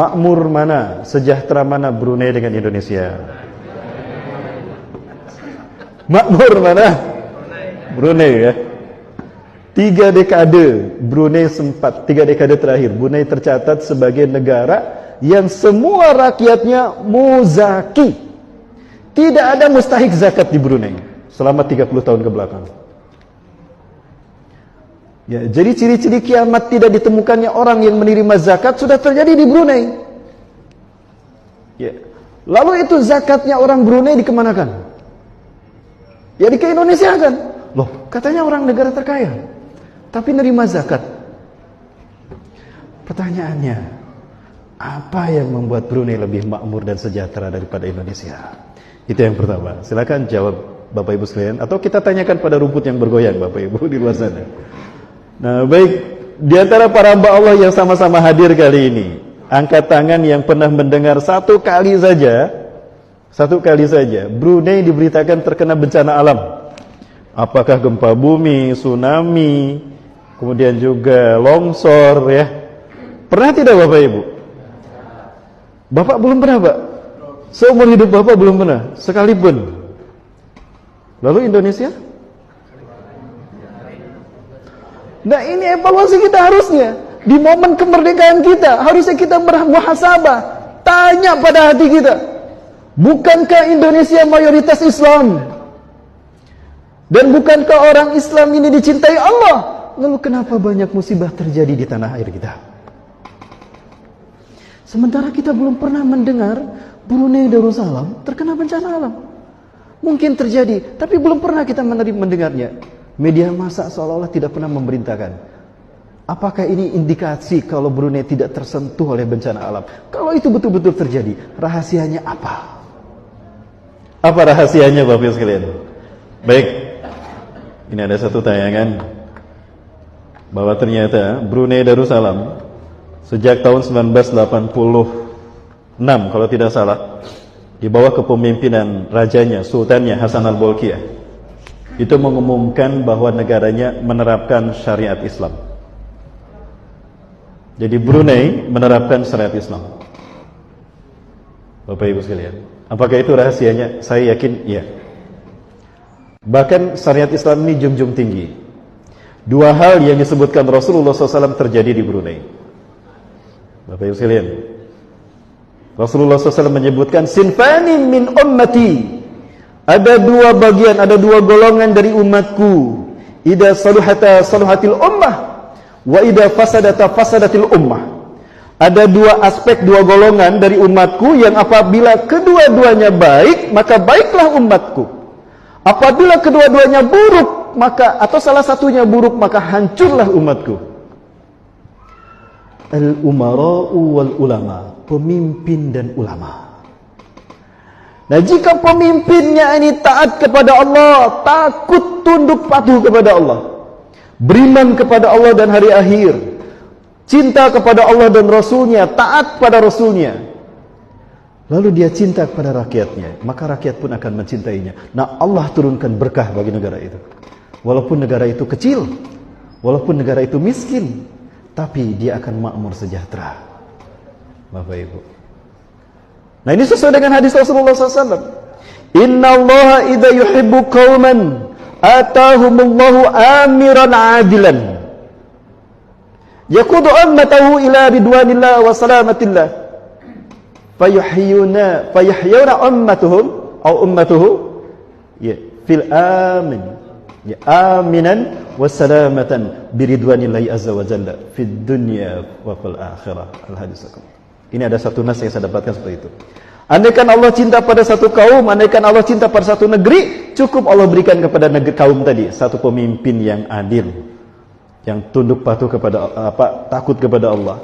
Makmur mana, sejahtera mana Brunei dengan Indonesia? Makmur mana? Brunei ya. 3 dekade Brunei sempat, 3 dekade terakhir Brunei tercatat sebagai negara yang semua rakyatnya muzaki. Tidak ada mustahik zakat di Brunei selama 30 tahun ke belakang. Ya, jadi ciri-ciri kiamat tidak ditemukannya orang yang menerima zakat sudah terjadi di Brunei. Ya. Lalu itu zakatnya orang Brunei dikemanakan? Ya ke Indonesia kan? Loh, katanya orang negara terkaya, tapi nerima zakat. Pertanyaannya, apa yang membuat Brunei lebih makmur dan sejahtera daripada Indonesia? Itu yang pertama. Silakan jawab Bapak Ibu sekalian, atau kita tanyakan pada rumput yang bergoyang Bapak Ibu di luar sana. Nah, baik, di antara para hamba Allah yang sama-sama hadir kali ini, angkat tangan yang pernah mendengar satu kali saja Brunei diberitakan terkena bencana alam. Apakah gempa bumi, tsunami, kemudian juga longsor ya. Pernah tidak Bapak Ibu? Bapak belum pernah, Pak? Seumur hidup Bapak belum pernah, sekalipun. Lalu Indonesia? Nah, ini evaluasi kita harusnya. Di momen kemerdekaan kita, harusnya kita bermuhasabah. Tanya pada hati kita, bukankah Indonesia mayoritas Islam? Dan bukankah orang Islam ini dicintai Allah? Lalu kenapa banyak musibah terjadi di tanah air kita? Sementara kita belum pernah mendengar Brunei Darussalam terkena bencana alam. Mungkin terjadi, tapi belum pernah kita mendengarnya. Media massa seolah-olah tidak pernah memberitakan. Apakah ini indikasi kalau Brunei tidak tersentuh oleh bencana alam? Kalau itu betul-betul terjadi, rahasianya apa? Apa rahasianya Bapak Ibu sekalian? Baik, ini ada satu tayangan bahwa ternyata Brunei Darussalam sejak tahun 1986 kalau tidak salah, di bawah kepemimpinan rajanya, sultannya Hasan al-Bolkiah, itu mengumumkan bahwa negaranya menerapkan syariat Islam. Jadi Brunei menerapkan syariat Islam. Bapak Ibu sekalian, apakah itu rahasianya? Saya yakin iya. Bahkan syariat Islam ini junjung tinggi. 2 hal yang disebutkan Rasulullah SAW terjadi di Brunei. Bapak Ibu sekalian, Rasulullah SAW menyebutkan sinfani min ummati. Ada 2 bagian, ada 2 golongan dari umatku. Idza saluhata saluhatil ummah wa idza fasadata fasadatil ummah. Ada 2 aspek, 2 golongan dari umatku yang apabila kedua-duanya baik, maka baiklah umatku. Apabila kedua-duanya buruk, maka atau salah satunya buruk, maka hancurlah umatku. Al-umara'u wal ulama, pemimpin dan ulama. Nah, jika pemimpinnya ini taat kepada Allah, takut tunduk patuh kepada Allah, beriman kepada Allah dan hari akhir, cinta kepada Allah dan Rasulnya, taat pada Rasulnya, lalu dia cinta kepada rakyatnya, maka rakyat pun akan mencintainya. Nah, Allah turunkan berkah bagi negara itu. Walaupun negara itu kecil, walaupun negara itu miskin, tapi dia akan makmur sejahtera. Bapak Ibu, nah ini sesuai dengan hadis Rasulullah SAW. Inna Allah idha yuhibbu qawman atahumullahu amiran adilan yakudu ummatahu ila ridwanillah wa salamatillah fayahyuna ummatuhu ya fil amin ya aminan wa salamatan biridwanillahi azza wa jalla fid dunya wa fil akhirah. Al-hadis. Ini ada satu nas yang saya dapatkan seperti itu. Andaikan Allah cinta pada satu kaum, andaikan Allah cinta pada satu negeri, cukup Allah berikan kepada negeri kaum tadi satu pemimpin yang adil, yang tunduk patuh kepada takut kepada Allah,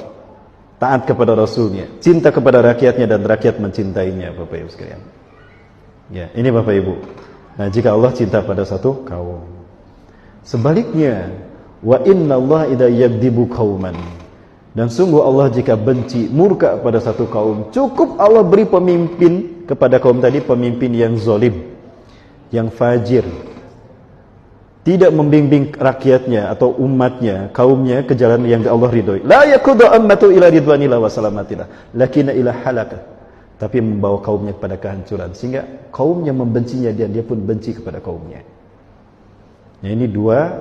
taat kepada Rasulnya, cinta kepada rakyatnya dan rakyat mencintainya. Bapak Ibu sekalian, ya ini Bapak Ibu. Nah, jika Allah cinta pada satu kaum, sebaliknya, wa inna Allah idza yabdibu qauman, dan sungguh Allah jika benci, murka pada satu kaum, cukup Allah beri pemimpin kepada kaum tadi, pemimpin yang zalim, yang fajir, tidak membimbing rakyatnya atau umatnya, kaumnya ke jalan yang Allah ridhoi. La yakudu ummatu ila ridwanillah wa salamatillah, lakinna ila halakah. Tapi membawa kaumnya kepada kehancuran, sehingga kaumnya membencinya dan dia pun benci kepada kaumnya. Ya, ini dua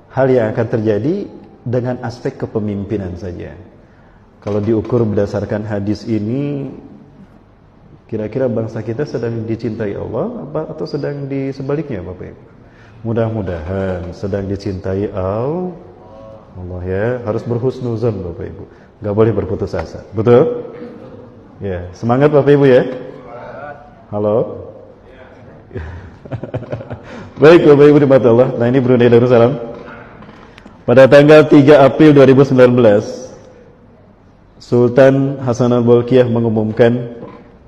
hal yang akan terjadi dengan aspek kepemimpinan saja. Kalau diukur berdasarkan hadis ini, kira-kira bangsa kita sedang dicintai Allah atau sedang di sebaliknya, Bapak Ibu? Mudah-mudahan sedang dicintai Allah ya. Harus berhusnuzon, Bapak Ibu. Gak boleh berputus asa. Betul? Ya, semangat Bapak Ibu ya. Halo. Baik Bapak Ibu di mata Allah. Nah, ini Brunei Darussalam. Pada tanggal 3 April 2019, Sultan Hasan al-Bolkiah mengumumkan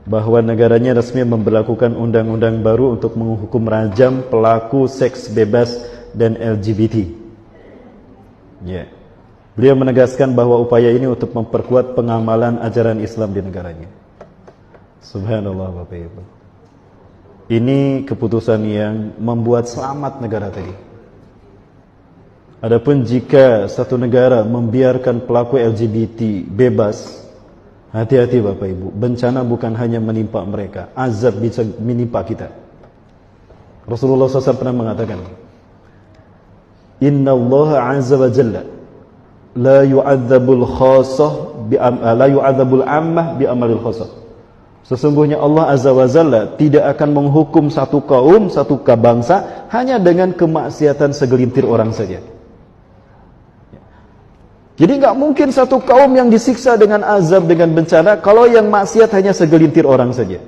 bahwa negaranya resmi memberlakukan undang-undang baru untuk menghukum rajam pelaku seks bebas dan LGBT. Ya. Beliau menegaskan bahwa upaya ini untuk memperkuat pengamalan ajaran Islam di negaranya. Subhanallah Bapak Ibu. Ini keputusan yang membuat selamat negara tadi. Adapun jika satu negara membiarkan pelaku LGBT bebas, hati-hati Bapak Ibu, bencana bukan hanya menimpa mereka, azab bisa menimpa kita. Rasulullah SAW pernah mengatakan, Inna Allah azza wa jalla la yu'adzabul khassah la yu'adzabul ammah bi amalil khassah. Sesungguhnya Allah azza wa jalla tidak akan menghukum satu kaum, satu bangsa hanya dengan kemaksiatan segelintir orang saja. Jadi enggak mungkin satu kaum yang disiksa dengan azab, dengan bencana, kalau yang maksiat hanya segelintir orang saja.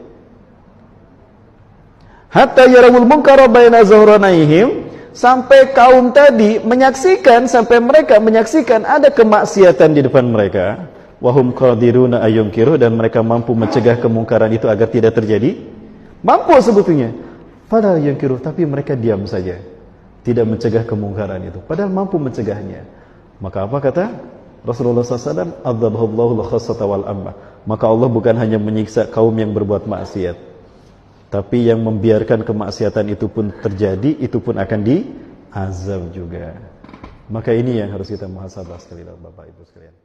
Hatta yarawul munkara baina zahranaihim, sampai kaum tadi menyaksikan, sampai mereka menyaksikan ada kemaksiatan di depan mereka. Wahum qadiruna ayyunkiru, dan mereka mampu mencegah kemungkaran itu agar tidak terjadi. Mampu sebetulnya. Padahal yunkiru, tapi mereka diam saja, tidak mencegah kemungkaran itu. Padahal mampu mencegahnya. Maka apa kata Rasulullah SAW? Adzabahullahu al-khassata wal ammah. Maka Allah bukan hanya menyiksa kaum yang berbuat maksiat, tapi yang membiarkan kemaksiatan itu pun terjadi, itu pun akan diazab juga. Maka ini yang harus kita muhasabah sekali Bapak Ibu sekalian.